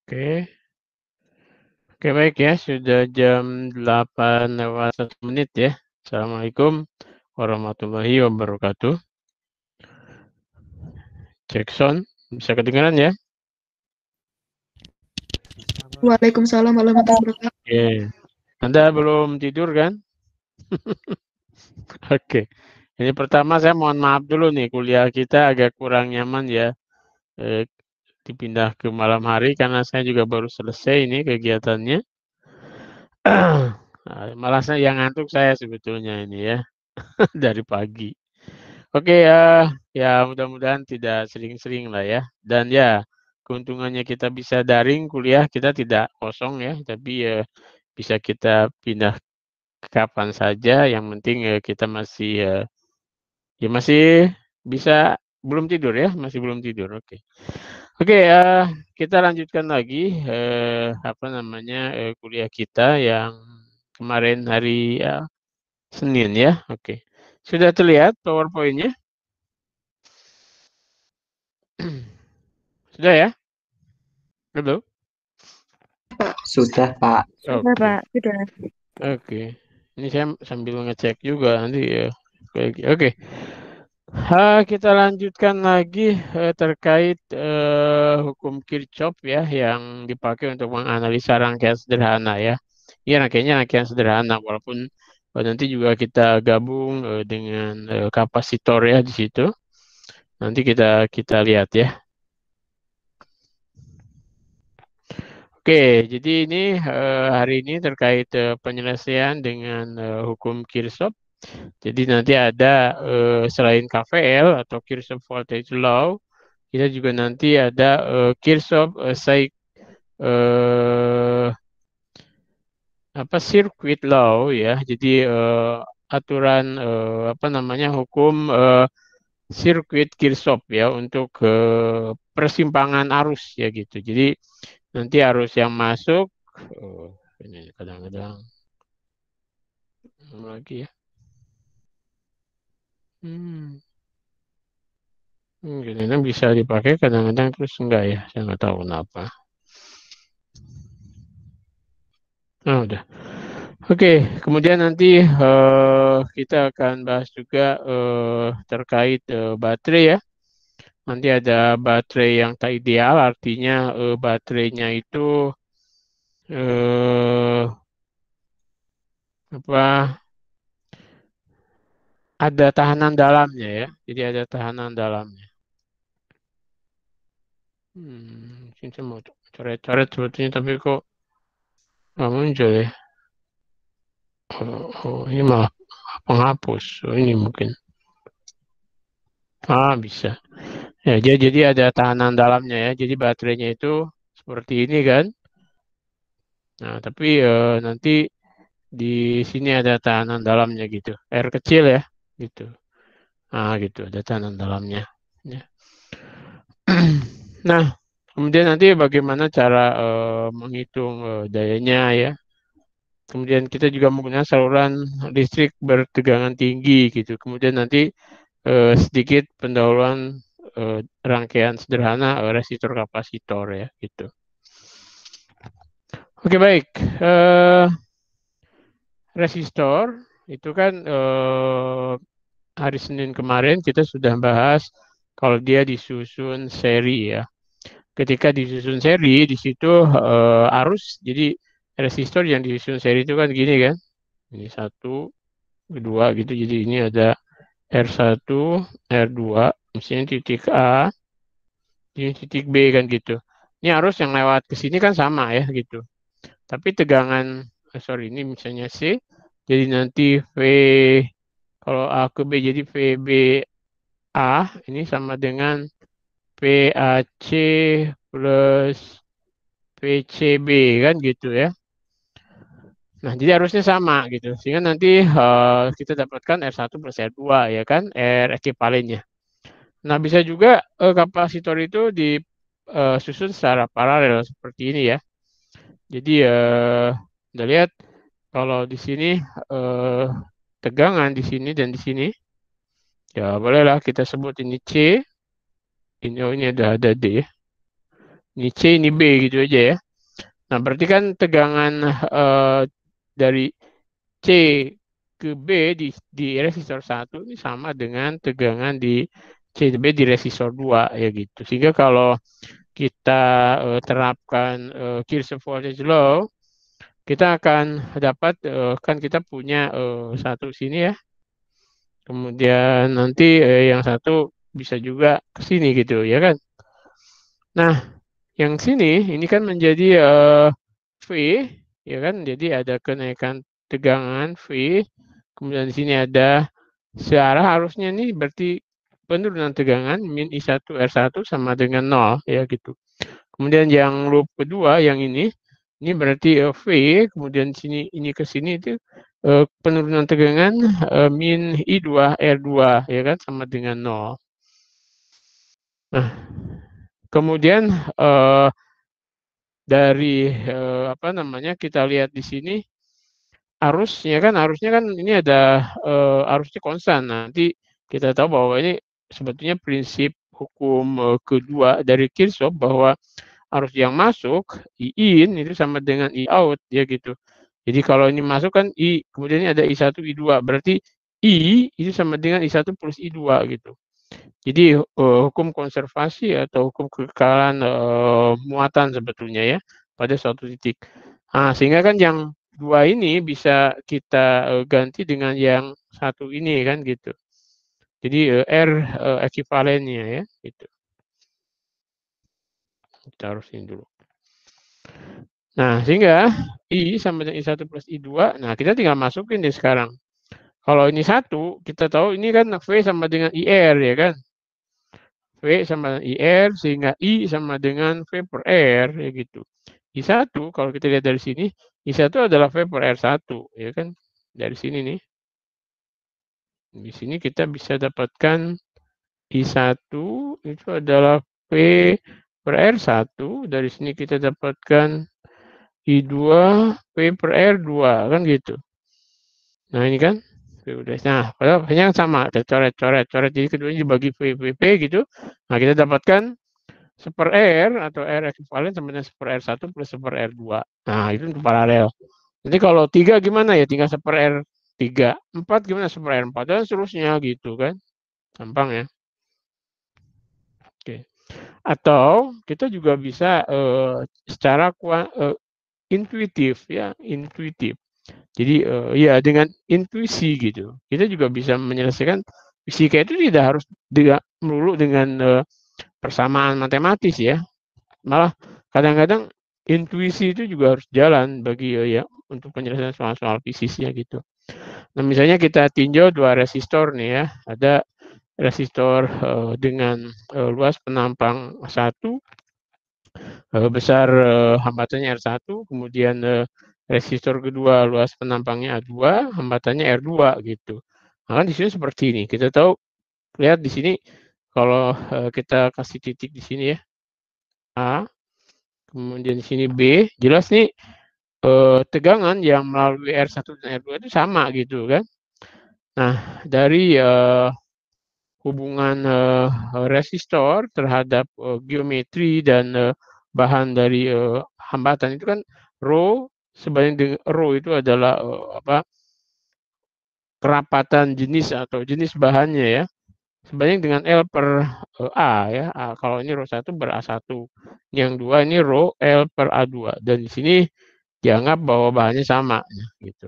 Oke. Oke, baik ya, sudah jam 8:01 ya. Assalamualaikum warahmatullahi wabarakatuh. Cek sound, bisa kedengaran ya? Waalaikumsalam warahmatullahi wabarakatuh. Oke. Anda belum tidur kan? Oke. Ini pertama saya mohon maaf dulu nih, kuliah kita agak kurang nyaman ya. Dipindah ke malam hari karena saya juga baru selesai ini kegiatannya. Malah saya yang ngantuk saya sebetulnya ini ya dari pagi. Oke ya mudah-mudahan tidak sering-sering lah ya. Dan ya keuntungannya kita bisa daring kuliah, kita tidak kosong ya, tapi bisa kita pindah kapan saja. Yang penting kita masih ya masih bisa belum tidur ya, masih belum tidur. Oke. Oke, kita lanjutkan lagi kuliah kita yang kemarin hari Senin ya. Oke. Sudah terlihat PowerPoint-nya? Sudah ya? Halo? Sudah, Pak. Sudah, Oke. Pak. Sudah. Oke. Ini saya sambil ngecek juga nanti ya. Oke. Kita lanjutkan lagi terkait hukum Kirchhoff ya yang dipakai untuk menganalisa rangkaian sederhana ya. Iya, rangkaian sederhana walaupun nanti juga kita gabung dengan kapasitor ya di situ. Nanti kita lihat ya. Oke, jadi ini hari ini terkait penyelesaian dengan hukum Kirchhoff. Jadi nanti ada selain KVL atau Kirchhoff Voltage Law, kita juga nanti ada Kirchhoff Circuit Law ya. Jadi aturan hukum sirkuit Kirchhoff ya untuk persimpangan arus ya gitu. Jadi nanti arus yang masuk ini kadang-kadang lagi ya. Kadang-kadang bisa dipakai, kadang-kadang terus enggak ya. Saya nggak tahu kenapa. Oh, udah. Oke, kemudian nanti kita akan bahas juga terkait baterai ya. Nanti ada baterai yang tak ideal, artinya baterainya itu ada tahanan dalamnya ya. Jadi ada tahanan dalamnya. Mungkin saya mau coret-coret sebetulnya, tapi kok nggak muncul ya. Ini malah penghapus. Ini mungkin. Bisa. Ya, jadi ada tahanan dalamnya ya. Jadi baterainya itu seperti ini kan. Nah, tapi nanti di sini ada tahanan dalamnya gitu. R kecil ya, gitu. Gitu, ada tahanan dalamnya. Ya. Nah, kemudian nanti bagaimana cara menghitung dayanya ya. Kemudian kita juga menggunakan saluran listrik bertegangan tinggi gitu. Kemudian nanti sedikit pendahuluan rangkaian sederhana resistor kapasitor ya gitu. Oke, baik. Resistor itu kan hari Senin kemarin kita sudah bahas kalau dia disusun seri ya. Ketika disusun seri di situ arus, jadi resistor yang disusun seri itu kan gini kan. Ini 1, 2 gitu. Jadi ini ada R1, R2, misalnya titik A, ini titik B kan gitu. Ini arus yang lewat ke sini kan sama ya gitu. Tapi tegangan, ini misalnya C, jadi nanti kalau A ke B jadi VBA, ini sama dengan PAC plus PCB kan gitu ya. Nah, jadi harusnya sama gitu. Sehingga nanti kita dapatkan R1 plus R2 ya kan, R ekivalennya. Nah, bisa juga kapasitor itu disusun secara paralel seperti ini ya. Jadi Anda lihat kalau di sini tegangan di sini dan di sini, ya bolehlah kita sebut ini C, ini ada D. Ini C, ini B gitu aja ya. Nah, berarti kan tegangan dari C ke B di resistor 1 ini sama dengan tegangan di C ke B di resistor 2 ya gitu. Sehingga kalau kita terapkan Kirchhoff voltage law, kita akan dapat kan kita punya satu sini ya. Kemudian nanti yang satu bisa juga ke sini gitu ya kan. Nah, yang sini ini kan menjadi V ya kan. Jadi ada kenaikan tegangan V. Kemudian di sini ada searah arusnya nih berarti penurunan tegangan min I1 R1 sama dengan 0 ya gitu. Kemudian yang loop kedua yang ini berarti V, kemudian sini ini ke sini itu penurunan tegangan min I2 R2 ya kan sama dengan 0. Nah, kemudian dari apa namanya kita lihat di sini arusnya kan ini ada arusnya konstan. Nanti kita tahu bahwa ini sebetulnya prinsip hukum kedua dari Kirchhoff bahwa arus yang masuk I in itu sama dengan I out ya gitu. Jadi kalau ini masuk kan I, kemudian ini ada I1, I2, berarti I itu sama dengan I1 plus I2 gitu. Jadi hukum konservasi atau hukum kekekalan muatan sebetulnya ya pada suatu titik. Nah, sehingga kan yang dua ini bisa kita ganti dengan yang satu ini kan gitu. Jadi R ekivalennya ya gitu. Kita harus ini dulu. Nah, sehingga I sama dengan I1 plus I2, nah kita tinggal masukin deh sekarang. Kalau ini 1, kita tahu ini kan V sama dengan IR ya kan. V sama dengan IR, sehingga I sama dengan V per R ya gitu. I1 kalau kita lihat dari sini, I1 adalah V per R1 ya kan. Dari sini nih. Di sini kita bisa dapatkan I1 itu adalah V per R1, dari sini kita dapatkan I2 V per R2 kan gitu. Nah ini kan udah. Nah padahal hanya sama, ada coret-coret, jadi keduanya dibagi V, V, P gitu. Nah kita dapatkan seper R atau R ekivalen sama dengan seper R1 plus seper R2. Nah itu untuk paralel. Nanti kalau 3 gimana ya, tinggal seper R3. 4 gimana seper R4 dan seterusnya gitu kan. Gampang ya. Oke. Atau kita juga bisa secara intuitif ya, intuitif. Jadi ya dengan intuisi gitu. Kita juga bisa menyelesaikan fisika itu tidak harus melulu dengan persamaan matematis ya. Malah kadang-kadang intuisi itu juga harus jalan bagi ya untuk penyelesaian soal-soal fisiknya gitu. Nah, misalnya kita tinjau dua resistor nih ya. Ada resistor dengan luas penampang 1, besar hambatannya R1, kemudian resistor kedua luas penampangnya A2, hambatannya R2 gitu. Nah, kan di sini seperti ini. Kita tahu, lihat di sini kalau kita kasih titik di sini ya, A, kemudian di sini B, jelas nih tegangan yang melalui R1 dan R2 itu sama gitu kan. Nah, dari hubungan resistor terhadap geometri dan bahan dari hambatan itu kan rho sebanding dengan rho itu adalah kerapatan jenis atau jenis bahannya ya, sebanding dengan L per A ya. Kalau ini rho 1 ber A1. Yang dua ini rho L per A2, dan di sini dianggap bahwa bahannya sama ya, gitu.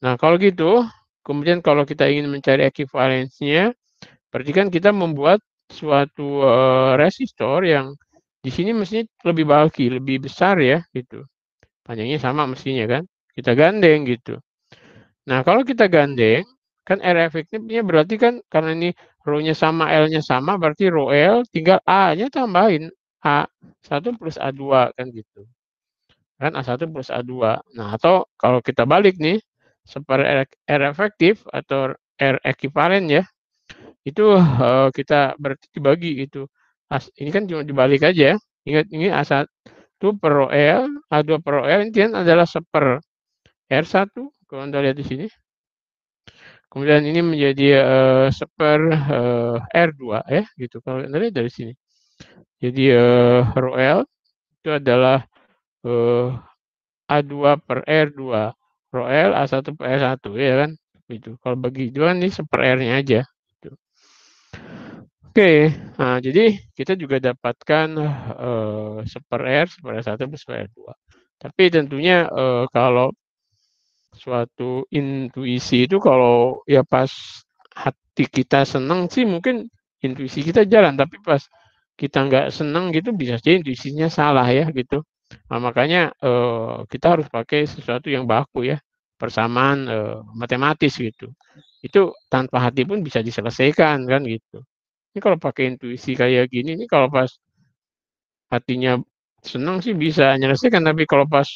Nah, kalau gitu, kemudian kalau kita ingin mencari ekivalensinya, berarti kan kita membuat suatu resistor yang di sini mestinya lebih bulky, lebih besar ya gitu. Panjangnya sama mestinya kan. Kita gandeng gitu. Nah, kalau kita gandeng, kan R efektifnya berarti kan karena ini rho-nya sama, L-nya sama, berarti rho L tinggal A-nya tambahin A1 plus A2 kan gitu. Kan A1 plus A2. Nah, atau kalau kita balik nih, seper R efektif atau R ekivalen ya, itu kita berarti dibagi gitu. Ini kan cuma dibalik aja ya. Ingat ini A1 per rho L, A2 per rho L ini kan adalah seper R1 kalau Anda lihat di sini. Kemudian ini menjadi seper R2 ya gitu kalau Anda lihat dari sini. Jadi rho L itu adalah A2 per R2. Rho L A1 per R1 ya kan. Gitu. Kalau bagi dua ini seper R-nya aja. Gitu. Oke, nah jadi kita juga dapatkan seper R, seper R1, seper R2. Tapi tentunya kalau suatu intuisi itu kalau ya pas hati kita senang sih mungkin intuisi kita jalan, tapi pas kita nggak senang gitu bisa jadi intuisinya salah ya gitu. Nah, makanya kita harus pakai sesuatu yang baku ya, persamaan matematis gitu. Itu tanpa hati pun bisa diselesaikan kan gitu. Ini kalau pakai intuisi kayak gini nih kalau pas hatinya senang sih bisa menyelesaikan, tapi kalau pas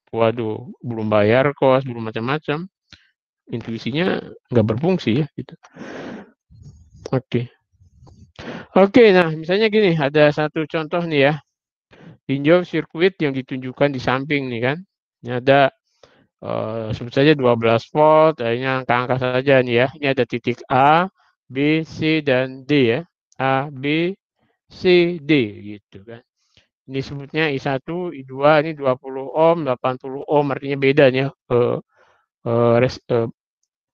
waduh belum bayar kos, belum macam-macam, intuisinya nggak berfungsi ya gitu. Oke. Oke, nah misalnya gini, ada satu contoh nih ya. Tinjau sirkuit yang ditunjukkan di samping nih kan. Ini ada sebut saja 12 volt, ini angka-angka saja nih ya. Ini ada titik A, B, C, dan D ya. A, B, C, D gitu kan. Ini sebutnya I1, I2, ini 20 ohm, 80 ohm, artinya beda nih ya.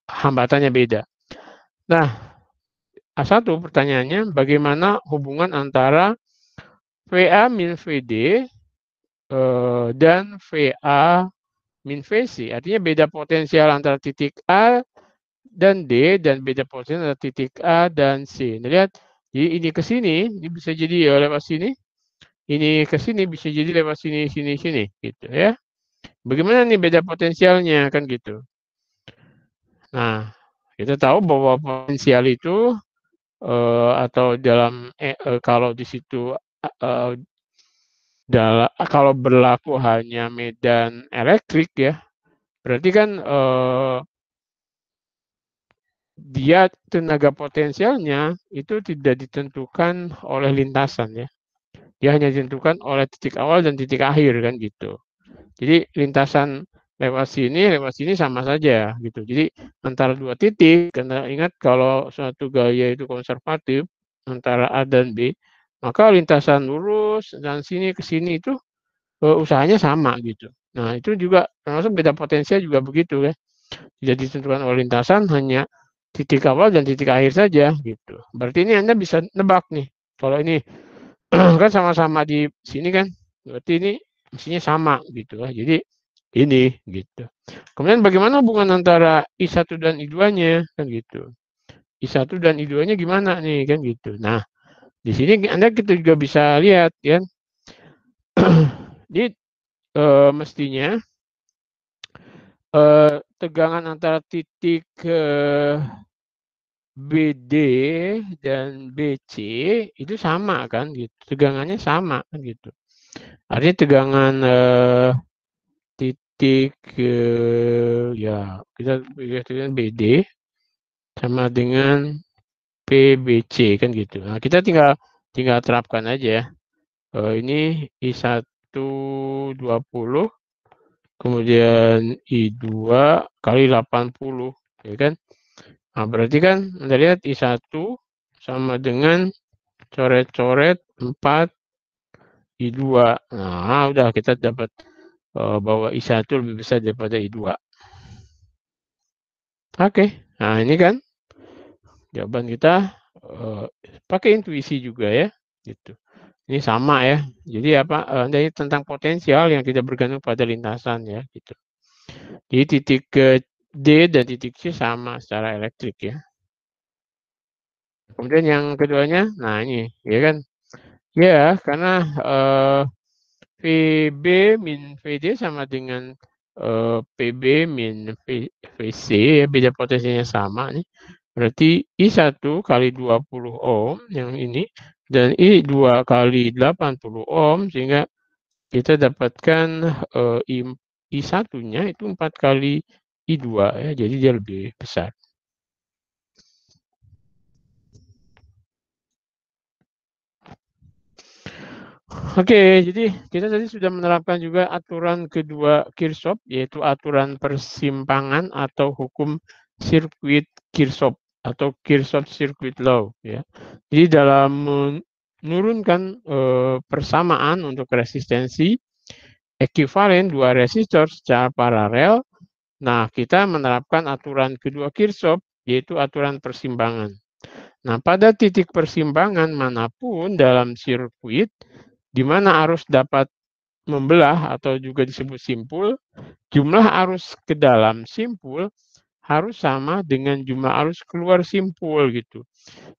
Hambatannya beda. Nah, A1 pertanyaannya, bagaimana hubungan antara VA min VD dan VA min VC? Artinya beda potensial antara titik A dan D dan beda potensial antara titik A dan C. Nah, lihat, jadi ini ke sini, ini bisa jadi ya lewat sini, ini ke sini bisa jadi lewat sini, sini, sini, gitu ya. Bagaimana nih beda potensialnya kan gitu. Nah, kita tahu bahwa potensial itu atau dalam kalau di situ kalau berlaku hanya medan elektrik ya, berarti kan dia tenaga potensialnya itu tidak ditentukan oleh lintasan ya. Dia hanya ditentukan oleh titik awal dan titik akhir kan gitu. Jadi lintasan lewat sini sama saja gitu. Jadi antara dua titik, karena ingat kalau suatu gaya itu konservatif antara A dan B, maka lintasan lurus dan sini ke sini itu usahanya sama gitu. Nah itu juga termasuk beda potensial juga begitu ya. Tidak ditentukan oleh lintasan, hanya titik awal dan titik akhir saja gitu. Berarti ini Anda bisa nebak nih. Kalau ini kan sama-sama di sini kan, berarti ini mestinya sama gitu lah. Jadi ini gitu. Kemudian bagaimana hubungan antara I1 dan I2-nya kan gitu. I1 dan I2-nya gimana nih kan gitu. Nah, di sini Anda kita juga bisa lihat kan. Jadi mestinya tegangan antara titik BD dan BC itu sama kan gitu. Tegangannya sama kan gitu. Artinya tegangan titik ya kita lihat BD sama dengan PBC kan gitu. Nah, kita tinggal terapkan aja ya. Ini I1 20 kemudian I2 kali 80 ya kan. Nah, berarti kan Anda lihat I1 sama dengan coret-coret 4 I2. Nah, udah kita dapat bahwa I1 lebih besar daripada I2. Oke, nah ini kan jawaban kita pakai intuisi juga ya, gitu. Ini sama ya. Jadi apa? Ini tentang potensial yang tidak bergantung pada lintasan ya, gitu. Jadi titik D dan titik C sama secara elektrik ya. Kemudian yang keduanya, nah ini, ya kan? Ya, karena VB min VD sama dengan PB min VC ya, beda potensinya sama nih. Berarti I1 kali 20 ohm yang ini dan I2 kali 80 ohm sehingga kita dapatkan I1-nya itu 4 kali I2 ya, jadi dia lebih besar. Oke, jadi kita tadi sudah menerapkan juga aturan kedua Kirchhoff, yaitu aturan persimpangan atau hukum sirkuit Kirchhoff atau Kirchhoff Circuit Law. Ya. Jadi dalam menurunkan persamaan untuk resistensi ekuivalen dua resistor secara paralel. Nah, kita menerapkan aturan kedua Kirchhoff, yaitu aturan persimbangan. Nah, pada titik persimbangan manapun dalam sirkuit, di mana arus dapat membelah atau juga disebut simpul, jumlah arus ke dalam simpul harus sama dengan jumlah arus keluar simpul gitu.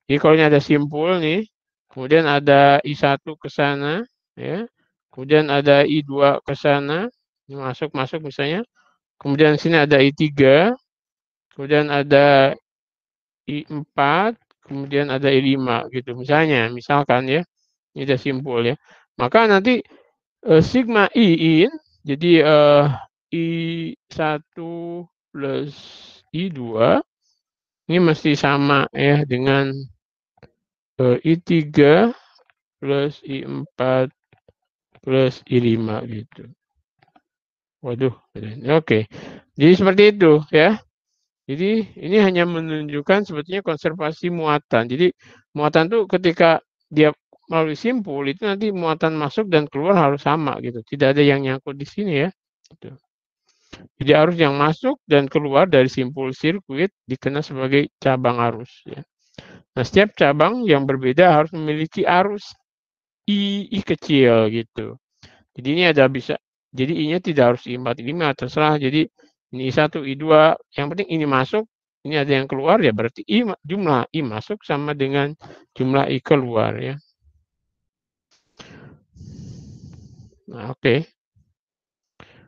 Jadi kalau ini ada simpul nih, kemudian ada I1 ke sana, ya, kemudian ada I2 ke sana, masuk misalnya, kemudian sini ada I3, kemudian ada I4, kemudian ada I5 gitu, misalkan ya, ini ada simpul ya. Maka nanti sigma I in, jadi I1 plus I2 ini mesti sama ya dengan I3 plus I4 plus I5 gitu. Waduh, oke. Jadi seperti itu ya. Jadi ini hanya menunjukkan sebetulnya konservasi muatan. Jadi muatan itu ketika dia melalui simpul itu nanti muatan masuk dan keluar harus sama gitu. Tidak ada yang nyangkut di sini ya. Gitu. Jadi arus yang masuk dan keluar dari simpul sirkuit dikenal sebagai cabang arus ya. Nah, setiap cabang yang berbeda harus memiliki arus I kecil gitu. Jadi ini ada bisa, jadi I-nya tidak harus I4, I5 terserah. Jadi ini I1, I2, yang penting ini masuk, ini ada yang keluar ya berarti jumlah I masuk sama dengan jumlah I keluar ya. Nah, oke.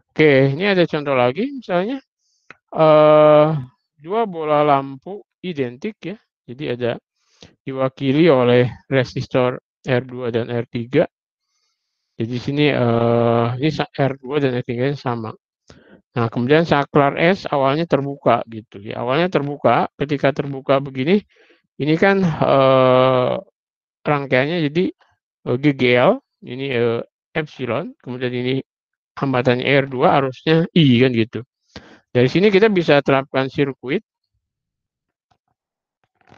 Oke, ini ada contoh lagi misalnya dua bola lampu identik ya. Jadi ada diwakili oleh resistor R2 dan R3. Jadi sini ini R2 dan R3 sama. Nah, kemudian saklar S awalnya terbuka gitu ya. Awalnya terbuka, ketika terbuka begini, ini kan rangkaiannya jadi GGL, ini epsilon, kemudian ini hambatannya R2, arusnya I kan gitu. Dari sini kita bisa terapkan sirkuit.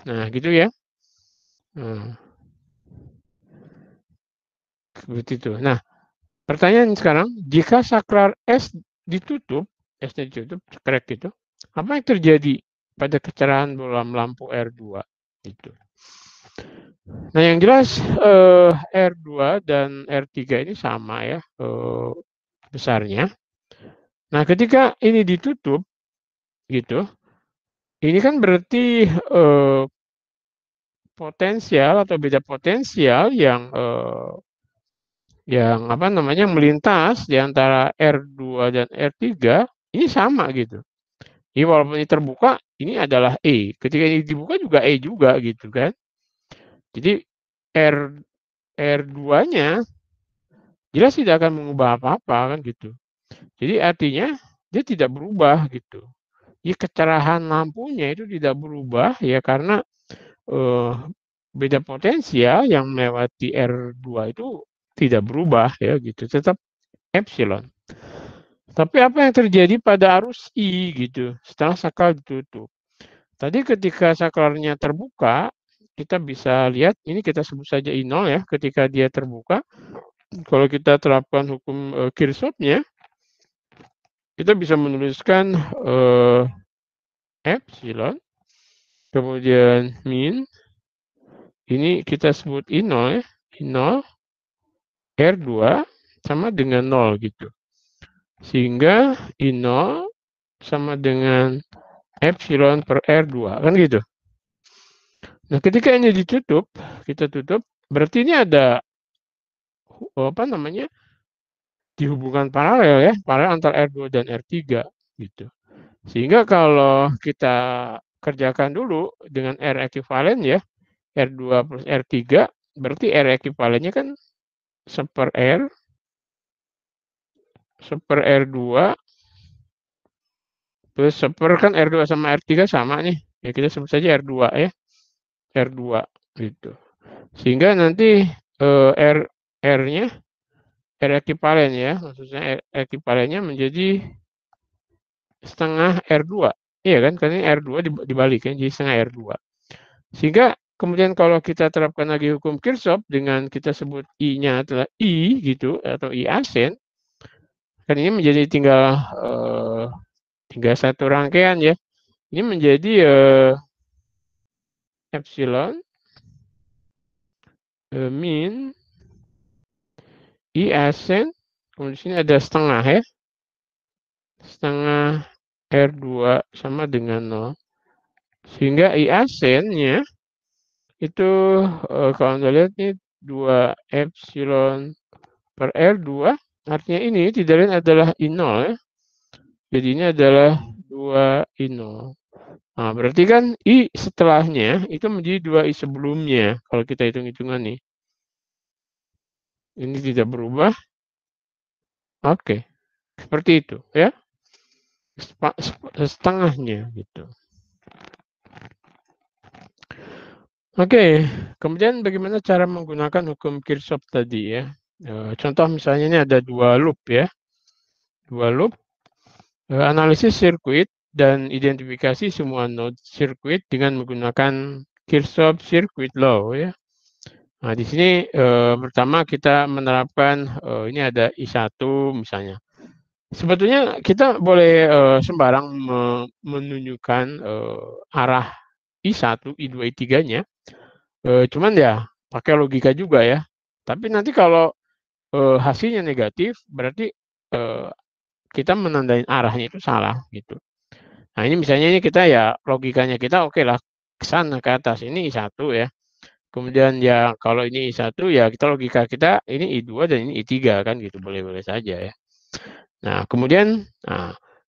Nah, gitu ya. Nah, seperti itu. Nah, pertanyaan sekarang, jika saklar S ditutup, S-nya ditutup, crack gitu, apa yang terjadi pada kecerahan bola lampu R2 itu? Nah, yang jelas R2 dan R3 ini sama ya besarnya. Nah, ketika ini ditutup gitu, ini kan berarti potensial atau beda potensial yang apa namanya melintas di antara R2 dan R3 ini sama gitu. Jadi walaupun ini terbuka, ini adalah E. Ketika ini dibuka juga E juga gitu kan. Jadi R2-nya jelas tidak akan mengubah apa-apa kan gitu. Jadi artinya dia tidak berubah gitu. Ya, kecerahan lampunya itu tidak berubah ya karena beda potensial yang melewati R2 itu tidak berubah ya gitu, tetap epsilon. Tapi apa yang terjadi pada arus I gitu setelah saklar ditutup? Tadi ketika saklarnya terbuka, kita bisa lihat ini kita sebut saja I0 ya, ketika dia terbuka. Kalau kita terapkan hukum Kirchhoff-nya, kita bisa menuliskan epsilon, kemudian min, ini kita sebut I0 ya, I0, R2 sama dengan 0 gitu. Sehingga I0 sama dengan epsilon per R2, kan gitu. Nah, ketika ini ditutup, kita tutup, berarti ini ada apa namanya? Dihubungan paralel ya, paralel antara R2 dan R3 gitu. Sehingga kalau kita kerjakan dulu dengan R ekuivalen ya, R2 plus R3, berarti R ekuivalennya kan seper R2 plus seper kan R2 sama R3 sama nih. Ya kita sebut saja R2 ya. R2 gitu. Sehingga nanti R-nya R ekuivalen ya, maksudnya R ekuivalennya menjadi setengah R2. Iya kan? Karena R2 dibalik kan jadi setengah R2. Sehingga kemudian kalau kita terapkan lagi hukum Kirchhoff dengan kita sebut I-nya adalah I gitu atau I asen, kan ini menjadi tinggal satu rangkaian ya. Ini menjadi epsilon min I asen, kemudian di sini ada setengah ya. Setengah R2 sama dengan 0. Sehingga I asennya itu kalau Anda lihat nih 2 epsilon per R2, artinya ini tidak lain adalah I0 ya. Jadi ini adalah 2 I0. Nah, berarti kan I setelahnya itu menjadi 2 I sebelumnya kalau kita hitung-hitungan nih. Ini tidak berubah. Oke. Seperti itu ya. Setengahnya gitu. Oke, kemudian bagaimana cara menggunakan hukum Kirchhoff tadi ya. Contoh misalnya ini ada 2 loop ya. 2 loop, analisis sirkuit dan identifikasi semua node sirkuit dengan menggunakan Kirchhoff Circuit Law ya. Nah, di sini pertama kita menerapkan ini ada I1 misalnya. Sebetulnya kita boleh sembarang menunjukkan arah I1, I2, I3-nya. Cuman ya pakai logika juga ya. Tapi nanti kalau hasilnya negatif, berarti kita menandain arahnya itu salah gitu. Nah ini misalnya ini kita ya logikanya kita oke lah ke sana ke atas ini I1 ya. Kemudian ya kalau ini I1 ya kita logika kita ini I2 dan ini I3 kan gitu boleh-boleh saja ya. Nah kemudian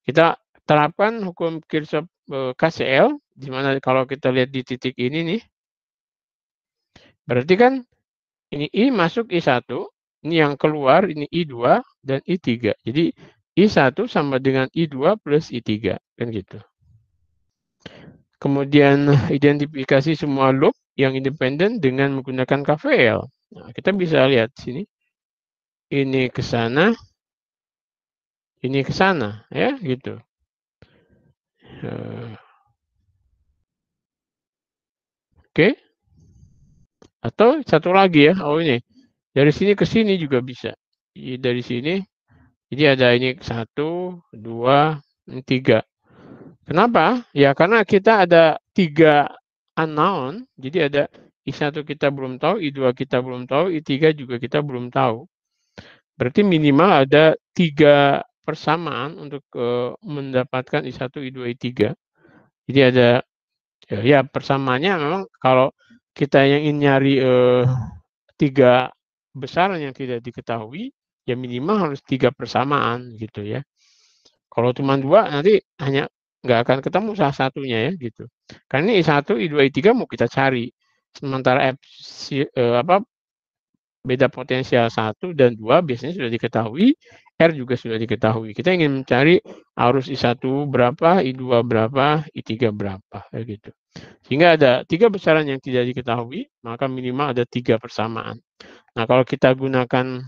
kita terapkan hukum Kirchhoff KCL di mana kalau kita lihat di titik ini nih berarti kan ini I masuk I1, ini yang keluar ini I2 dan I3. Jadi I1 sama dengan I2 plus I3 kan gitu. Kemudian identifikasi semua loop yang independen dengan menggunakan KVL. Nah, kita bisa lihat sini. Ini ke sana, ini ke sana, ya gitu. Oke. Atau satu lagi ya. Oh ini. Dari sini ke sini juga bisa. Dari sini. Jadi ada ini 1, 2, 3. Kenapa? Ya karena kita ada 3 unknown. Jadi ada I1 kita belum tahu, I2 kita belum tahu, I3 juga kita belum tahu. Berarti minimal ada 3 persamaan untuk mendapatkan I1, I2, I3. Jadi ada ya persamaannya memang kalau kita yang ingin nyari 3 besar yang tidak diketahui, ya minimal harus 3 persamaan gitu ya. Kalau cuma 2 nanti hanya nggak akan ketemu salah satunya ya gitu. Karena ini I1, I2, I3 mau kita cari. Sementara beda potensial 1 dan 2 biasanya sudah diketahui, R juga sudah diketahui. Kita ingin mencari arus I1 berapa, I2 berapa, I3 berapa gitu. Sehingga ada 3 besaran yang tidak diketahui, maka minimal ada 3 persamaan. Nah, kalau kita gunakan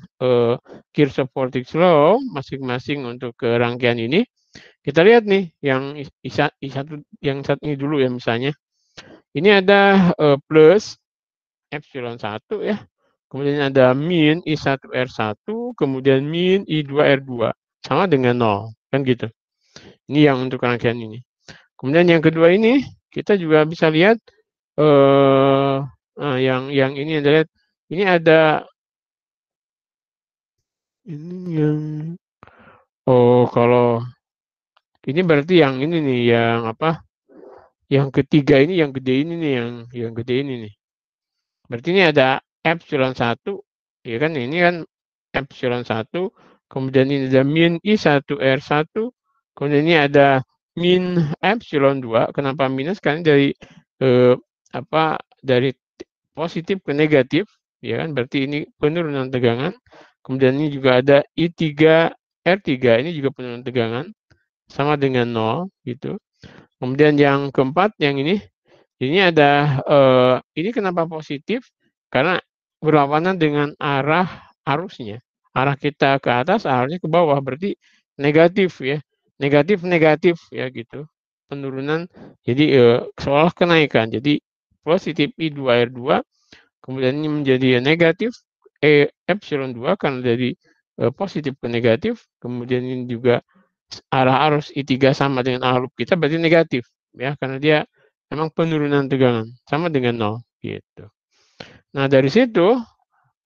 Kirchhoff Voltage Law masing-masing untuk rangkaian ini, kita lihat nih yang I1 yang saat ini dulu ya misalnya. Ini ada plus epsilon 1 ya. Kemudian ada min I1R1, kemudian min I2R2 sama dengan 0 kan gitu. Ini yang untuk rangkaian ini. Kemudian yang kedua ini kita juga bisa lihat yang ini adalah ini ada ini yang kalau ini berarti yang ini nih yang apa? Yang ketiga ini yang gede ini nih yang gede ini nih. Berarti ini ada epsilon 1 ya kan ini kan epsilon 1 kemudian ini ada min I1R1 kemudian ini ada min epsilon 2. Kenapa minus? Karena dari dari positif ke negatif ya kan berarti ini penurunan tegangan. Kemudian ini juga ada I3R3 ini juga penurunan tegangan sama dengan 0 gitu. Kemudian yang keempat yang ini ada ini kenapa positif? Karena berlawanan dengan arah arusnya. Arah kita ke atas, arahnya ke bawah, berarti negatif ya. Negatif ya gitu. Penurunan jadi seolah kenaikan. Jadi positif I2 R2, kemudian ini menjadi negatif epsilon 2 karena dari positif ke negatif, kemudian ini juga arah arus I3 sama dengan arah loop kita berarti negatif ya, karena dia memang penurunan tegangan sama dengan 0 gitu. Nah, dari situ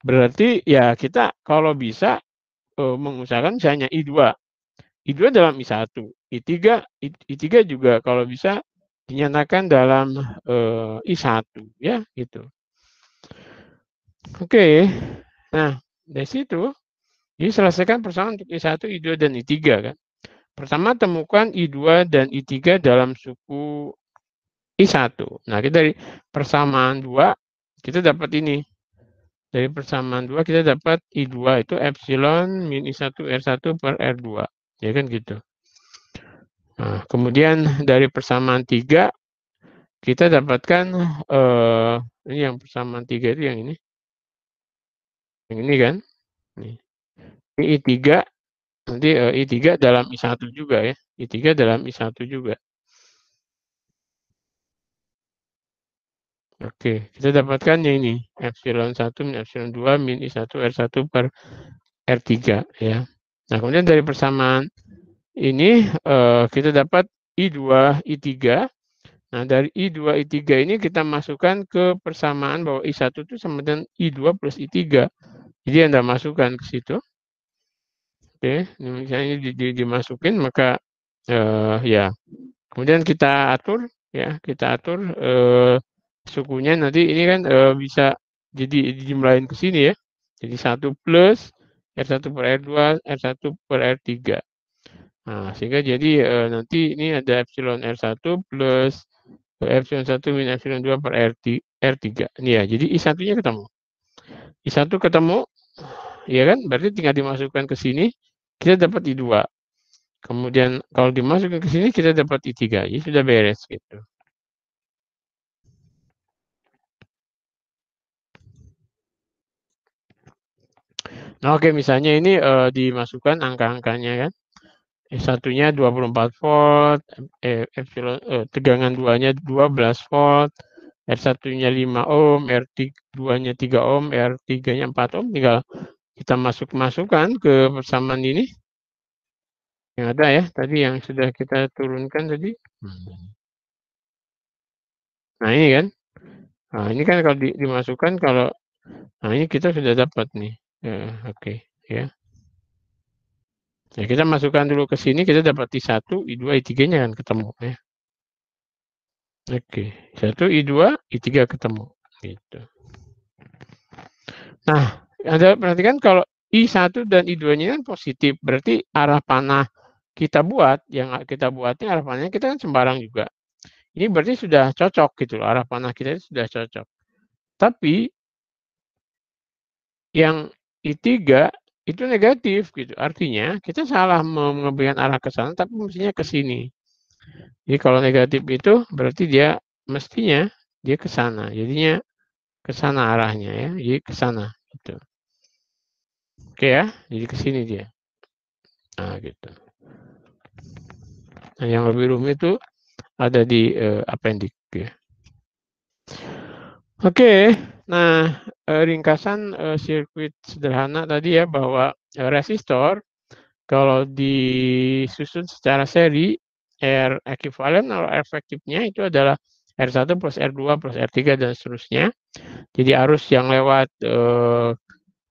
berarti ya kita kalau bisa mengusahakan misalnya I2 dalam I1, I3 juga kalau bisa dinyatakan dalam I1 ya gitu. Oke. Nah, dari situ jadi selesaikan persamaan untuk I1, I2 dan I3 kan. Pertama temukan I2 dan I3 dalam suku I1. Nah, kita dari persamaan 2 kita dapat ini. Dari persamaan 2 kita dapat I2 itu epsilon min I1 R1 per R2. Ya kan gitu. Nah, kemudian dari persamaan 3 kita dapatkan ini yang persamaan 3 itu yang ini. Yang ini kan. Nih. Ini I3 nanti I3 dalam I1 juga ya. I3 dalam I1 juga. Oke, kita dapatkan yang ini, epsilon 1 min epsilon 2 min I1 R1 per R3 ya. Nah, kemudian dari persamaan ini kita dapat I2, I3. Nah, dari I2, I3 ini kita masukkan ke persamaan bahwa I1 itu sama dengan I2 plus I3. Jadi Anda masukkan ke situ. Oke, misalnya ini dimasukin maka ya. Kemudian kita atur ya, kita atur sukunya nanti ini kan bisa jadi dijumlahin ke sini ya. Jadi 1 plus R1 per R2, R1 per R3. Nah, sehingga jadi nanti ini ada epsilon R1 plus epsilon 1 min epsilon 2 per R3. Ini ya, jadi I1-nya ketemu. I1 ketemu, ya kan? Berarti tinggal dimasukkan ke sini, kita dapat I2. Kemudian kalau dimasukkan ke sini, kita dapat I3. Jadi sudah beres gitu. Nah, oke, misalnya ini dimasukkan angka-angkanya kan. S1-nya 24 volt, tegangan 2-nya 12 volt, R1-nya 5 ohm, R2-nya 3 ohm, R3-nya 4 ohm, tinggal kita masukkan ke persamaan ini. Yang ada ya, tadi yang sudah kita turunkan tadi. Nah, ini kan. Nah, ini kan kalau dimasukkan kalau nah ini kita sudah dapat nih. Oke, ya. Ya, kita masukkan dulu ke sini, kita dapat I1, I2, I3-nya kan ketemu ya. Oke, I1, I2, I3 ketemu. Gitu. Nah, Anda perhatikan kalau I1 dan I2-nya kan positif, berarti arah panah kita buat, yang kita buatnya arah panahnya kita kan sembarang juga. Ini berarti sudah cocok gitu loh, arah panah kita itu sudah cocok. Tapi yang I3 itu negatif gitu. Artinya kita salah mengambilkan arah ke sana tapi mestinya ke sini. Jadi kalau negatif itu berarti dia mestinya dia ke sana. Jadinya ke sana arahnya ya. Jadi ke sana gitu. Oke ya, jadi ke sini dia. Nah, gitu. Nah, yang lebih rumit itu ada di appendix ya. Oke, nah ringkasan sirkuit sederhana tadi ya bahwa resistor kalau disusun secara seri R ekuivalen atau efektifnya itu adalah R1 plus R2 plus R3 dan seterusnya. Jadi arus yang lewat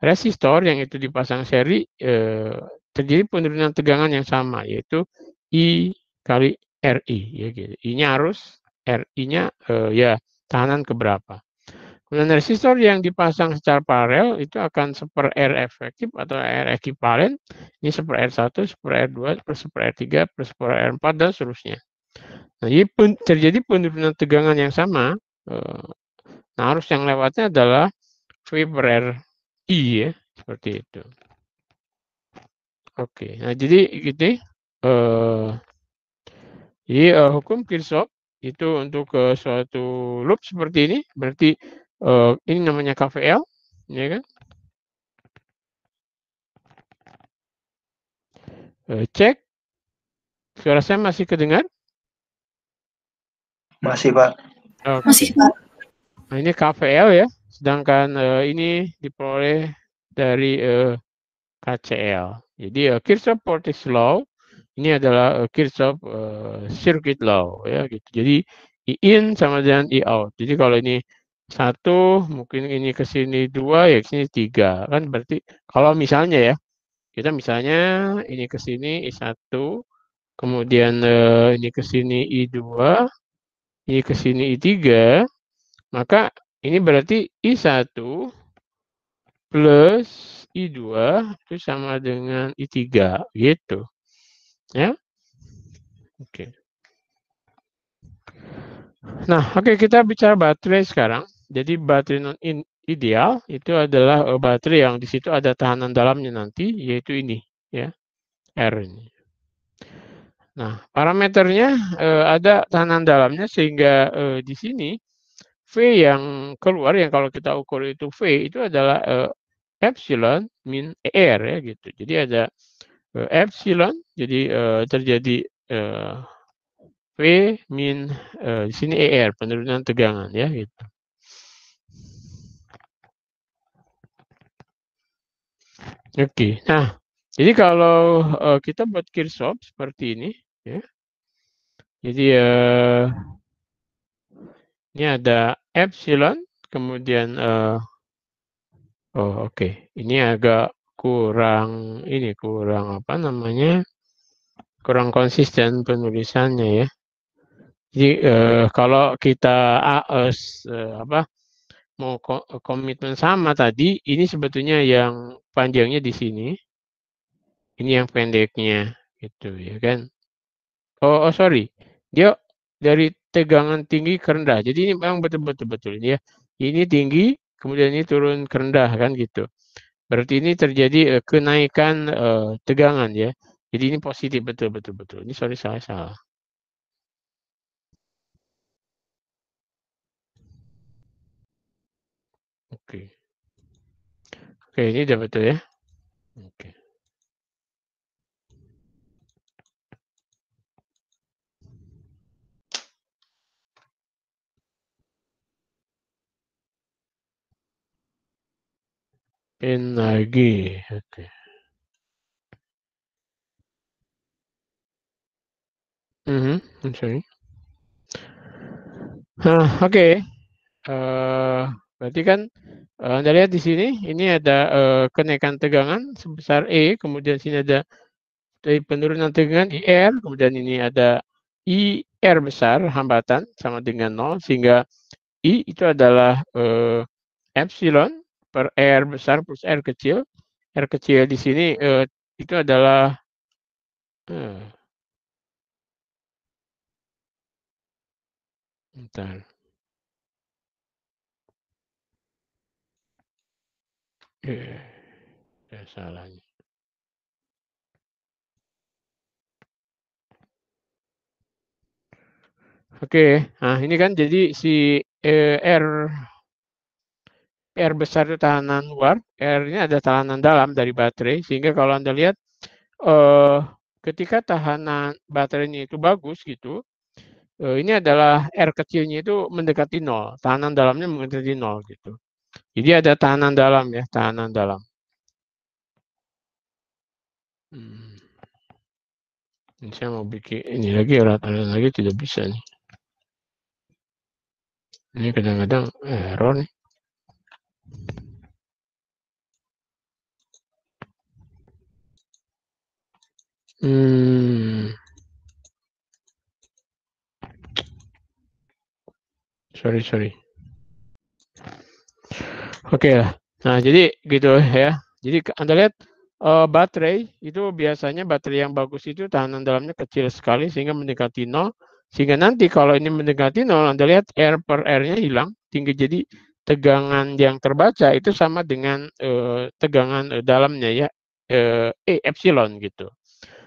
resistor yang itu dipasang seri terjadi penurunan tegangan yang sama yaitu I kali RI ya gitu. I-nya arus, RI-nya ya tahanan keberapa. Kemudian resistor yang dipasang secara paralel itu akan seper R efektif atau R ekuivalen. Ini seper R1, seper R2, plus seper R3, plus seper R4, dan seterusnya. Nah, jadi terjadi penurunan tegangan yang sama. Nah, arus yang lewatnya adalah V per RI ya, seperti itu. Oke, nah jadi gitu. Jadi hukum Kirchhoff itu untuk suatu loop seperti ini, berarti ini namanya KVL, ya kan? Cek, suara saya masih kedengar? Masih, Pak. Oke. Masih, Pak. Nah, ini KVL ya, sedangkan ini diperoleh dari KCL. Jadi Kirchhoff Voltage Law ini adalah Kirchhoff Circuit Law ya gitu. Jadi I in sama dengan I out. Jadi kalau ini 1, mungkin ini ke sini 2, ya ke sini 3. Kan berarti kalau misalnya ya, kita misalnya ini ke sini I1, kemudian ini ke sini I2, ini ke sini I3, maka ini berarti I1 plus I2 itu sama dengan I3 gitu. Ya. Oke. Nah, oke, kita bicara baterai sekarang. Jadi baterai non ideal itu adalah baterai yang di situ ada tahanan dalamnya nanti, yaitu ini ya, R ini. Nah, parameternya ada tahanan dalamnya sehingga di sini V yang keluar yang kalau kita ukur itu V itu adalah epsilon min R ya gitu. Jadi ada epsilon, jadi terjadi V min di sini ER, penurunan tegangan ya gitu. Oke, nah jadi kalau kita buat Kirchhoff seperti ini ya. Jadi ini ada epsilon, kemudian oh oke, ini agak kurang ini kurang apa namanya? Kurang konsisten penulisannya ya. Jadi kalau kita apa mau komitmen sama tadi, ini sebetulnya yang panjangnya di sini, ini yang pendeknya gitu ya kan. Oh sorry, dia dari tegangan tinggi ke rendah. Jadi ini memang betul ya. Ini tinggi, kemudian ini turun ke rendah kan gitu. Berarti ini terjadi kenaikan tegangan ya. Jadi ini positif betul. Ini sorry salah. Oke. Oke, ini udah betul ya. Oke. Lagi. Oke. I'm sorry. Nah, oke. Berarti kan Anda lihat di sini, ini ada kenaikan tegangan sebesar E, kemudian sini ada penurunan tegangan IR, kemudian ini ada IR besar, hambatan sama dengan 0, sehingga I itu adalah epsilon per R besar plus R kecil. R kecil di sini itu adalah bentar. Salah nih. Oke, nah ini kan jadi si R besar itu tahanan luar, R ini ada tahanan dalam dari baterai, sehingga kalau Anda lihat ketika tahanan baterainya itu bagus gitu, ini adalah R kecilnya itu mendekati 0, tahanan dalamnya mendekati 0 gitu. Jadi ada tahanan dalam ya, tahanan dalam. Ini saya mau bikin ini lagi, rata-rata lagi tidak bisa nih. Ini kadang-kadang error nih. Sorry. Oke lah. Nah, jadi gitu ya. Jadi Anda lihat baterai itu biasanya baterai yang bagus itu tahanan dalamnya kecil sekali sehingga mendekati 0. Sehingga nanti kalau ini mendekati 0, Anda lihat R per R-nya hilang, tinggi, jadi tegangan yang terbaca itu sama dengan tegangan dalamnya ya, epsilon gitu.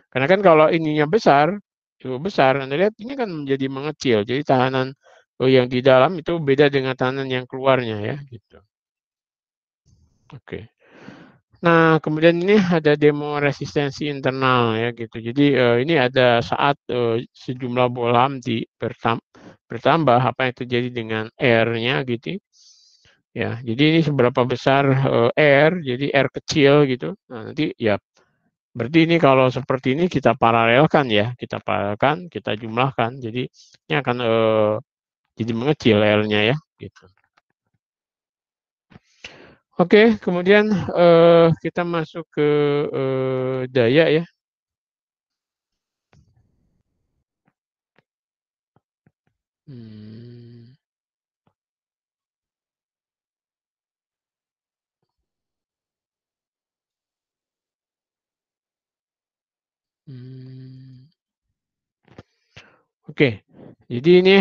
Karena kan kalau ininya besar, Anda lihat ini kan menjadi mengecil. Jadi tahanan yang di dalam itu beda dengan tahanan yang keluarnya ya gitu. Oke. Nah, kemudian ini ada demo resistensi internal ya gitu. Jadi ini ada saat sejumlah bohlam bertambah, apa yang terjadi dengan R-nya gitu. ya. Jadi ini seberapa besar R, jadi R kecil gitu. Nah, nanti ya berarti ini kalau seperti ini kita paralelkan ya, kita jumlahkan. Jadi ini akan jadi mengecil R-nya ya, gitu. Oke, kemudian kita masuk ke daya ya. Hmm. Hmm. Oke, jadi ini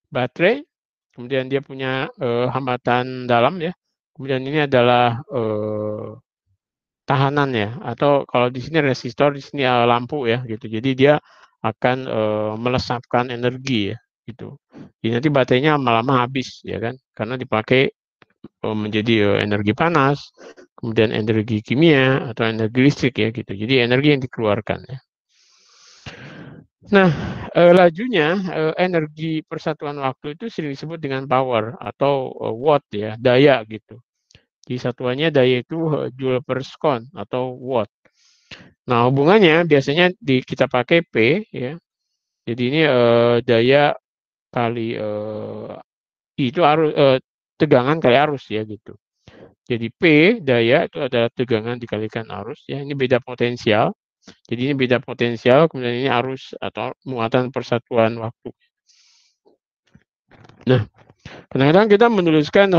baterai, kemudian dia punya hambatan dalam ya. Kemudian ini adalah tahanan ya, atau kalau di sini resistor, di sini lampu ya gitu. Jadi dia akan melesapkan energi ya gitu. Jadi nanti baterainya lama-lama habis ya kan, karena dipakai menjadi energi panas, kemudian energi kimia atau energi listrik ya gitu. Jadi energi yang dikeluarkan ya. Nah, lajunya energi persatuan waktu itu sering disebut dengan power atau watt ya, daya gitu. Jadi satuannya daya itu joule per sekon atau watt. Nah, hubungannya biasanya kita pakai P ya. Jadi ini daya kali I itu arus tegangan kali arus ya gitu. Jadi P daya itu adalah tegangan dikalikan arus ya. Ini beda potensial. Jadi ini beda potensial, kemudian ini arus atau muatan persatuan waktu. Nah, kadang-kadang kita menuliskan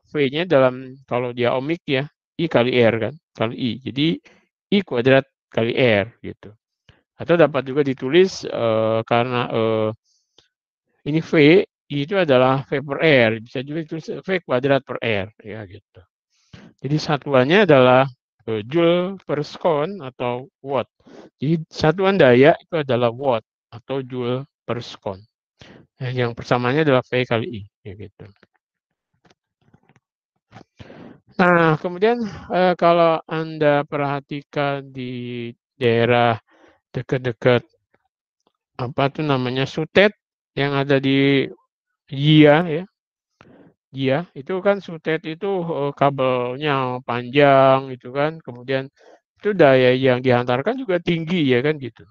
V-nya dalam kalau dia ohmik ya, I kali R kan, kali I. Jadi I kuadrat kali R gitu. Atau dapat juga ditulis karena ini V, I itu adalah V per R. Bisa juga ditulis V kuadrat per R ya gitu. Jadi satuannya adalah joule per sekon atau watt. Jadi satuan daya itu adalah watt atau joule per sekon. Yang persamaannya adalah V kali I ya gitu. Nah, kemudian kalau Anda perhatikan di daerah dekat-dekat apa tuh namanya Sutet yang ada di Jia ya. Jia itu kan Sutet itu kabelnya panjang gitu kan. Kemudian itu daya yang dihantarkan juga tinggi ya kan gitu.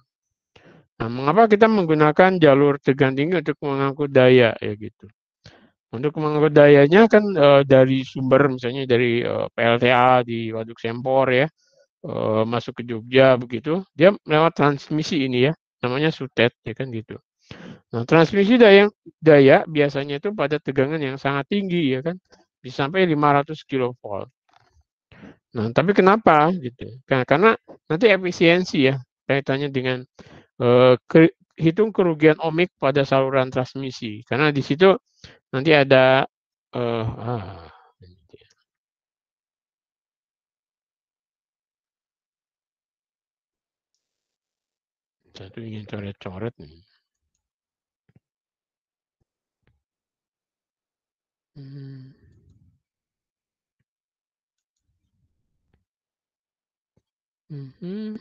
Nah, mengapa kita menggunakan jalur tegangan tinggi untuk mengangkut daya ya gitu. Untuk mengangkut dayanya kan dari sumber misalnya dari PLTA di Waduk Sempor ya. Masuk ke Jogja begitu, dia lewat transmisi ini ya, namanya Sutet ya kan gitu. Nah, transmisi daya biasanya itu pada tegangan yang sangat tinggi ya kan, bisa sampai 500 kilovolt. Nah, tapi kenapa gitu? Karena nanti efisiensi ya kaitannya dengan hitung kerugian ohmik pada saluran transmisi. Karena di situ nanti ada eh, ah, satu ingin coret-coret nih. Hmm. Hmm.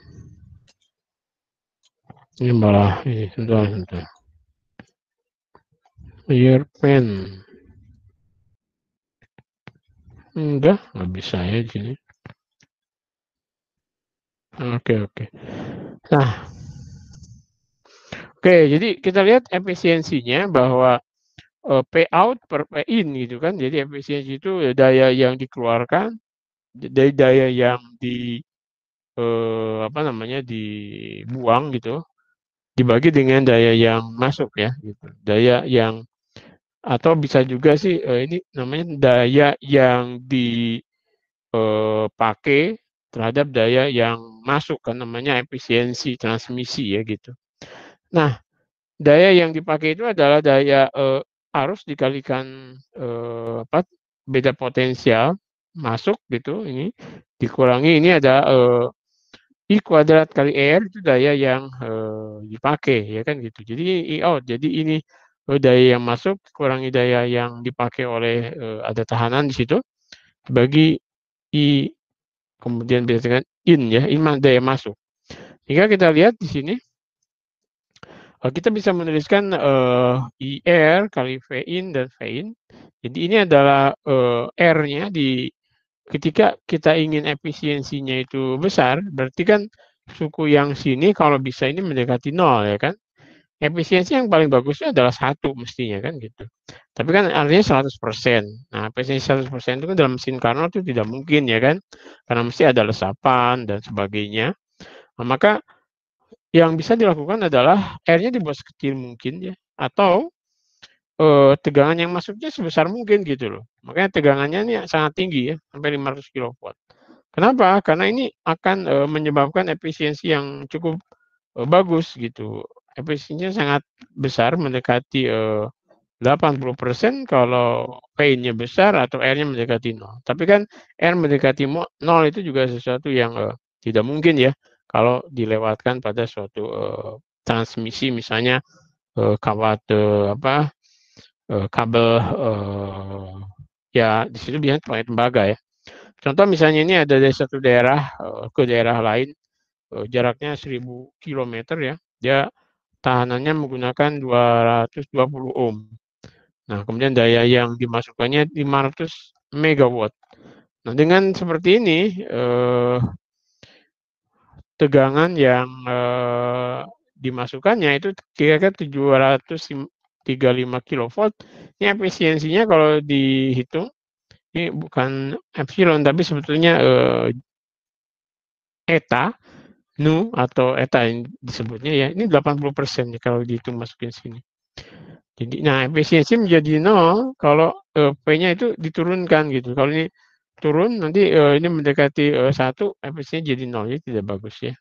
Ini malah ini sebentar. Year pen. Enggak bisa ya di sini. Oke. Nah, oke, jadi kita lihat efisiensinya bahwa P out per P in gitu kan. Jadi efisiensi itu daya yang dikeluarkan dari daya yang apa namanya dibuang gitu dibagi dengan daya yang masuk ya gitu. Daya yang atau bisa juga sih ini namanya daya yang dipakai terhadap daya yang masuk kan namanya efisiensi transmisi ya gitu. Nah, daya yang dipakai itu adalah daya arus dikalikan apa beda potensial masuk gitu ini dikurangi ini ada I kuadrat kali R itu daya yang dipakai ya kan gitu. Jadi I out. Jadi ini daya yang masuk kurangi daya yang dipakai oleh ada tahanan di situ bagi I kemudian dengan in ya, in daya masuk. Jika kita lihat di sini Kita bisa menuliskan IR kali V in dan V in. Jadi ini adalah R-nya ketika kita ingin efisiensinya itu besar, berarti kan suku yang sini kalau bisa ini mendekati 0 ya kan. Efisiensi yang paling bagusnya adalah 1 mestinya kan gitu. Tapi kan artinya 100%. Nah, efisiensi 100% itu kan dalam mesin Carnot itu tidak mungkin ya kan. Karena mesti ada resapan dan sebagainya. Nah, maka yang bisa dilakukan adalah R-nya dibuat sekecil mungkin ya, atau tegangan yang masuknya sebesar mungkin gitu loh. Makanya tegangannya ini sangat tinggi ya, sampai 500 kilowatt. Kenapa? Karena ini akan menyebabkan efisiensi yang cukup bagus gitu. Efisiensinya sangat besar, mendekati 80% kalau P-nya besar atau R-nya mendekati 0. Tapi kan R mendekati 0 itu juga sesuatu yang tidak mungkin ya kalau dilewatkan pada suatu transmisi misalnya kawat kabel ya di situ biasanya pakai tembaga ya. Contoh misalnya ini ada dari satu daerah ke daerah lain jaraknya 1000 kilometer ya. Dia tahanannya menggunakan 220 ohm. Nah, kemudian daya yang dimasukkannya 500 megawatt. Nah, dengan seperti ini tegangan yang dimasukkannya itu kira-kira 735 kilovolt. Ini efisiensinya kalau dihitung ini bukan epsilon tapi sebetulnya eta nu atau eta yang disebutnya ya. Ini 80% ya kalau dihitung masukin sini. Jadi nah efisiensi menjadi 0 kalau P-nya itu diturunkan gitu. Kalau ini turun nanti ini mendekati 1 efisiensi jadi 0 jadi tidak bagus ya.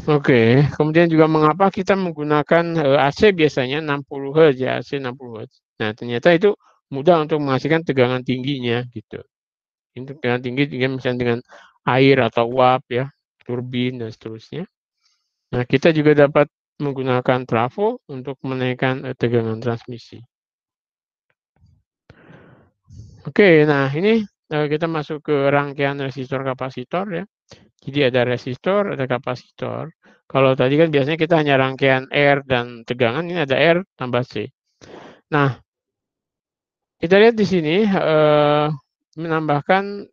Oke, kemudian juga mengapa kita menggunakan AC biasanya 60 Hz ya, AC 60 Hz. Nah, ternyata itu mudah untuk menghasilkan tegangan tingginya gitu. Ini tegangan tinggi misalnya dengan air atau uap ya, turbin dan seterusnya. Nah, kita juga dapat menggunakan trafo untuk menaikkan tegangan transmisi. Oke, nah ini kita masuk ke rangkaian resistor kapasitor ya. Jadi ada resistor, ada kapasitor. Kalau tadi kan biasanya kita hanya rangkaian R dan tegangan, ini ada R tambah C. Nah, kita lihat di sini menambahkan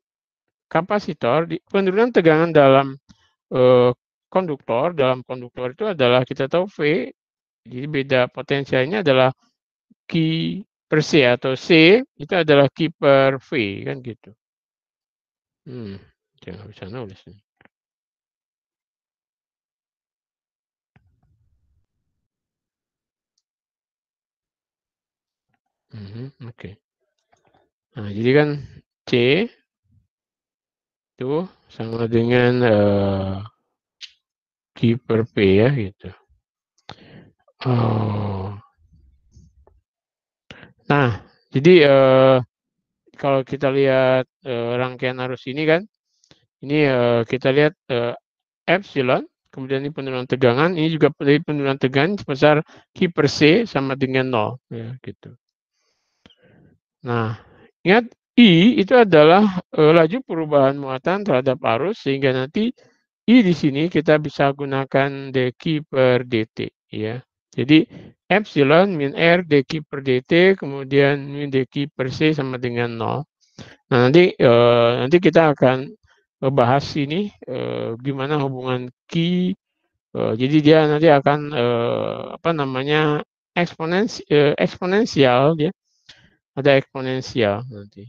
kapasitor, penurunan tegangan dalam konduktor. Dalam konduktor itu adalah kita tahu V, jadi beda potensialnya adalah Q per C atau C itu adalah Q per V kan gitu. Jangan bisa nulis nih. Oke. Nah, jadi kan C itu sama dengan Q per P ya gitu. Oh. Nah, jadi kalau kita lihat rangkaian arus ini kan, ini kita lihat epsilon, kemudian ini penurunan tegangan, ini juga penurunan tegangan sebesar Q per C sama dengan 0 ya gitu. Nah, ingat I itu adalah laju perubahan muatan terhadap arus sehingga nanti I di sini kita bisa gunakan dQ per dt ya. Jadi epsilon min R dQ per dt kemudian min dQ per C sama dengan 0. Nah, nanti kita akan bahas ini gimana hubungan Q. Jadi dia nanti akan apa namanya eksponensial ya. Ada eksponensial nanti.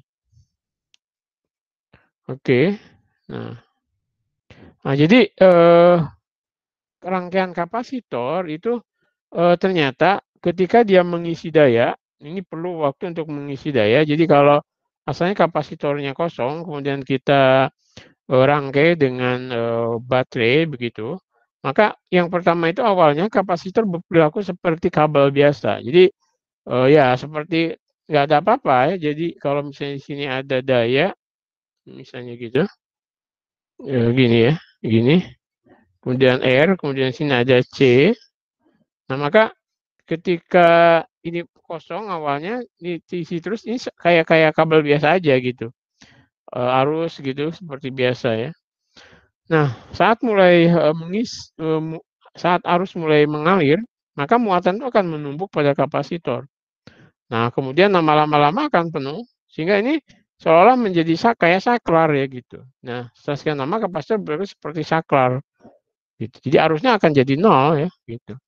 Oke. Nah jadi rangkaian kapasitor itu ternyata ketika dia mengisi daya, ini perlu waktu untuk mengisi daya. Jadi kalau asalnya kapasitornya kosong, kemudian kita rangkai dengan baterai begitu, maka yang pertama itu awalnya kapasitor berperilaku seperti kabel biasa. Jadi ya seperti nggak ada apa-apa ya. Jadi kalau misalnya di sini ada daya, misalnya gitu, gini ya, gini. Kemudian R, kemudian sini ada C. Nah, maka ketika ini kosong awalnya diisi terus ini kayak kabel biasa aja gitu. Arus gitu seperti biasa ya. Nah, saat mulai saat arus mulai mengalir, maka muatan itu akan menumpuk pada kapasitor. Nah, kemudian lama-lama akan penuh, sehingga ini seolah menjadi kayak saklar ya gitu. Nah, setelah sekian lama kapasitor berarti seperti saklar. Gitu. Jadi arusnya akan jadi nol ya gitu.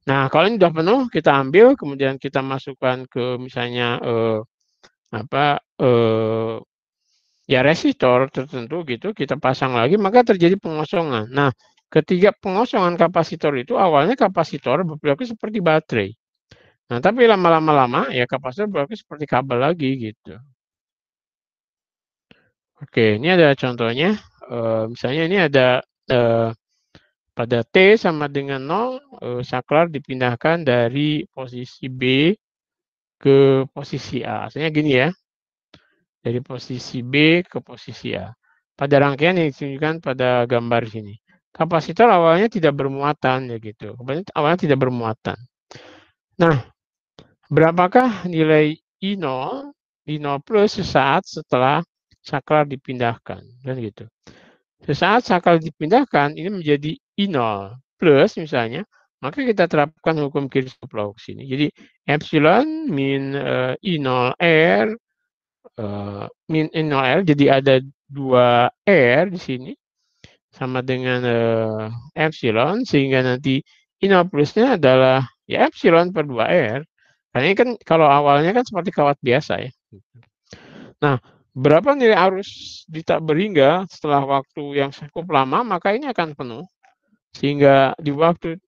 Nah, kalau ini sudah penuh, kita ambil, kemudian kita masukkan ke misalnya ya resistor tertentu gitu, kita pasang lagi, maka terjadi pengosongan. Nah, ketika pengosongan kapasitor itu awalnya kapasitor berperilaku seperti baterai. Nah, tapi lama-lama ya kapasitor berperilaku seperti kabel lagi gitu. Oke, ini ada contohnya. Misalnya ini ada pada T sama dengan 0, saklar dipindahkan dari posisi B ke posisi A. Artinya gini ya, dari posisi B ke posisi A. Pada rangkaian yang ditunjukkan pada gambar sini. Kapasitor awalnya tidak bermuatan ya gitu. Awalnya tidak bermuatan. Nah, berapakah nilai I0 plus sesaat setelah saklar dipindahkan kan gitu. Sesaat saklar dipindahkan ini menjadi I0 plus misalnya, maka kita terapkan hukum Kirchhoff law sini. Jadi epsilon min I0 R min I0 R, jadi ada 2 R di sini sama dengan epsilon, sehingga nanti I0 plusnya adalah ya epsilon per 2 R. Karena ini kan kalau awalnya kan seperti kawat biasa ya. Nah, berapa nilai arus di tak berhingga setelah waktu yang cukup lama, maka ini akan penuh. Sehingga di waktu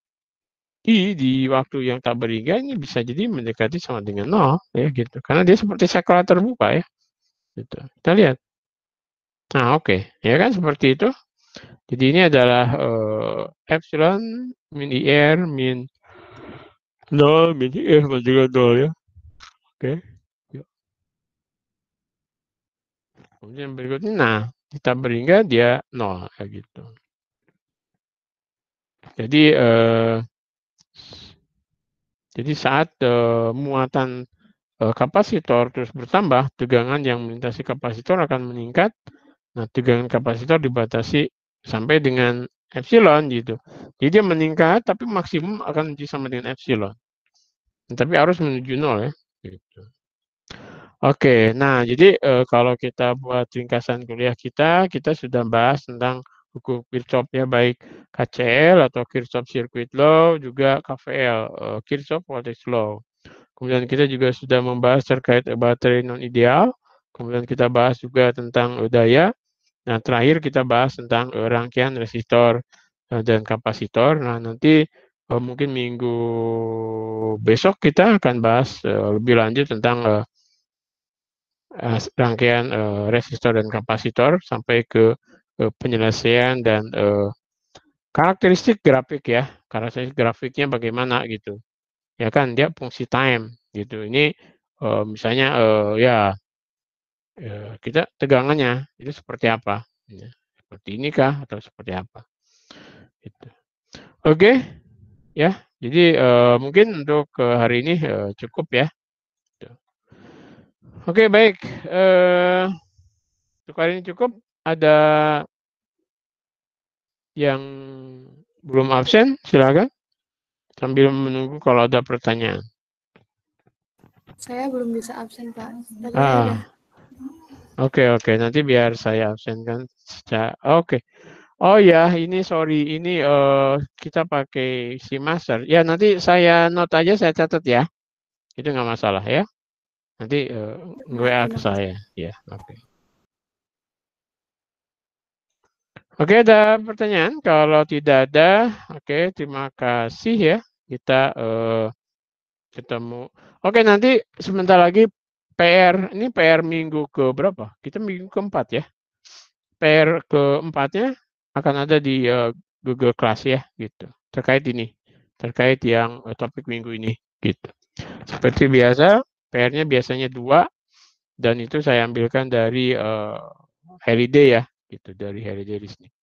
di waktu yang tak berhingga ini bisa jadi mendekati sama dengan 0 ya gitu. Karena dia seperti saklar terbuka ya. Gitu. Kita lihat. Nah, oke. Ya kan seperti itu. Jadi ini adalah epsilon min IR min 0 min IR sama juga 0 ya. Oke. Yuk. Kemudian berikutnya, nah, kita berhingga dia 0 kayak gitu. Jadi saat muatan kapasitor terus bertambah, tegangan yang melintasi kapasitor akan meningkat. Nah, tegangan kapasitor dibatasi sampai dengan epsilon gitu. Jadi dia meningkat, tapi maksimum akan menjadi sama dengan epsilon. Tapi harus menuju 0 ya. Gitu. Oke, nah jadi kalau kita buat ringkasan kuliah kita sudah bahas tentang hukum Kirchhoff ya, baik KCL atau Kirchhoff Circuit Law, juga KVL, Kirchhoff Voltage Law. Kemudian kita juga sudah membahas terkait baterai non ideal, kemudian kita bahas juga tentang daya. Nah, terakhir kita bahas tentang rangkaian resistor dan kapasitor. Nah, nanti mungkin minggu besok kita akan bahas lebih lanjut tentang rangkaian resistor dan kapasitor sampai ke penyelesaian dan karakteristik grafik ya. Karakteristik grafiknya bagaimana gitu. Ya kan, dia fungsi time gitu. Ini misalnya ya kita tegangannya itu seperti apa? Ya, seperti ini kah atau seperti apa? Gitu. Oke, ya. Jadi mungkin untuk hari ini cukup ya. Oke, baik. Untuk hari ini cukup. Ada yang belum absen, silakan. Sambil menunggu kalau ada pertanyaan. Saya belum bisa absen, Pak. Tapi ada. Oke. Nanti biar saya absenkan. Oke. Oh ya, ini sorry, ini kita pakai si master. Ya, nanti saya note aja, saya catat ya. Itu nggak masalah ya. Nanti WA ke saya. Ya, oke. Oke, ada pertanyaan? Kalau tidak ada, oke, terima kasih ya. Kita ketemu. Oke, nanti sebentar lagi PR, ini PR minggu ke berapa? Kita minggu keempat ya. PR keempatnya akan ada di Google Class ya, gitu. Terkait ini, terkait yang topik minggu ini, gitu. Seperti biasa, PR-nya biasanya 2, dan itu saya ambilkan dari Holiday ya, gitu, dari Holiday Listening.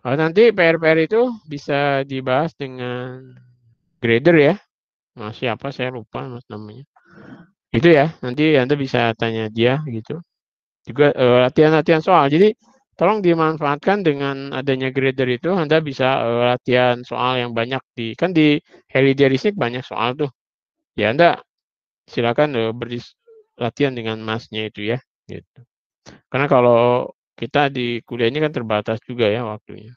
Nanti PR-PR itu bisa dibahas dengan grader ya. Nah, siapa saya lupa mas namanya. Itu ya, nanti Anda bisa tanya dia gitu. Juga latihan-latihan soal. Jadi tolong dimanfaatkan dengan adanya grader itu Anda bisa latihan soal yang banyak kan di Heliderisnik banyak soal tuh. Ya Anda silakan latihan dengan masnya itu ya, gitu. Karena kalau kita di kuliah ini kan terbatas juga ya waktunya.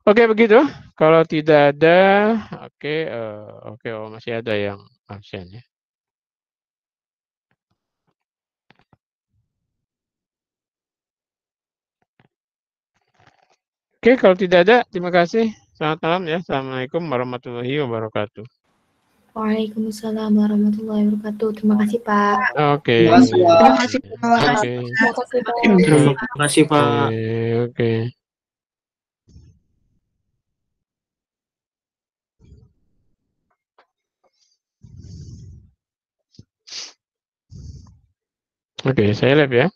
Oke begitu. Kalau tidak ada, oke, masih ada yang absen ya. Oke, kalau tidak ada, terima kasih. Selamat malam ya. Assalamualaikum warahmatullahi wabarakatuh. Waalaikumsalam warahmatullahi wabarakatuh. Terima kasih, Pak. Oke. Terima kasih, Pak. Terima kasih, Pak. Oke. Terima kasih, Pak. Terima kasih, Pak. Oke. Oke, saya live ya.